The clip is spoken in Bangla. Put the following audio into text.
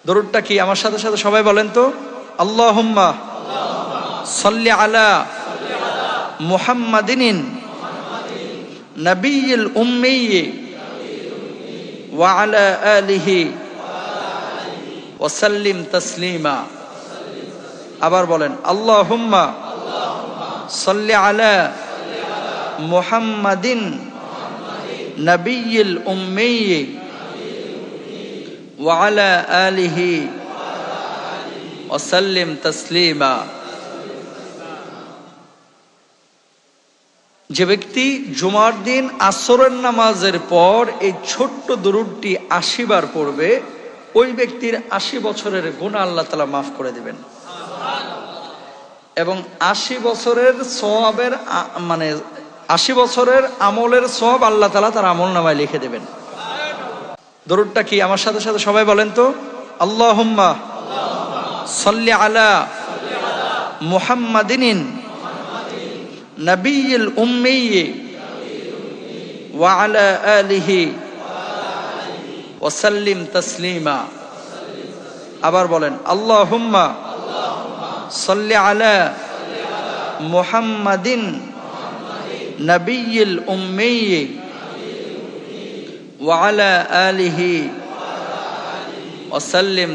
দরুদটা কি আমার সাথে সাথে সবাই বলেন তো? আল্লাহুম্মা সাল্লি আলা মুহাম্মাদিন নবিয়্যিল উম্মি ওয়া আলা আলিহি ওয়া সাল্লিম তাসলিমা। আবার বলেন, আল্লাহুম্মা সাল্লি আলা মুহাম্মাদিন নবিয়্যিল উম্মি ওয়া আলা আলিহি ওয়া সাল্লিম তাসলিমা। যে ব্যক্তি জুমার দিন আসরের নামাজের পর এই ছোট্ট দরুদটি ৮০ বার পড়বে, ওই ব্যক্তির ৮০ বছরের গুনাহ আল্লাহ তাআলা মাফ করে দিবেন এবং ৮০ বছরের সওয়াবের মানে ৮০ বছরের আমলের সওয়াব আল্লাহ তাআলা তার আমলনামায় লিখে দেবেন। দরুদটা কি আমার সাথে সাথে সবাই বলেন তো? আল্লাহুম্মা সাল্লি আলা মুহাম্মাদিন নবিয়্যিল উম্মি ওয়া আলা আলিহি ওয়া সাল্লিম তাসলিমা। আবার বলেন, আল্লাহুম্মা সাল্লি আলা মুহাম্মাদিন নবিয়্যিল উম্মি ওয়া আলা আলিহি ওয়া সাল্লিম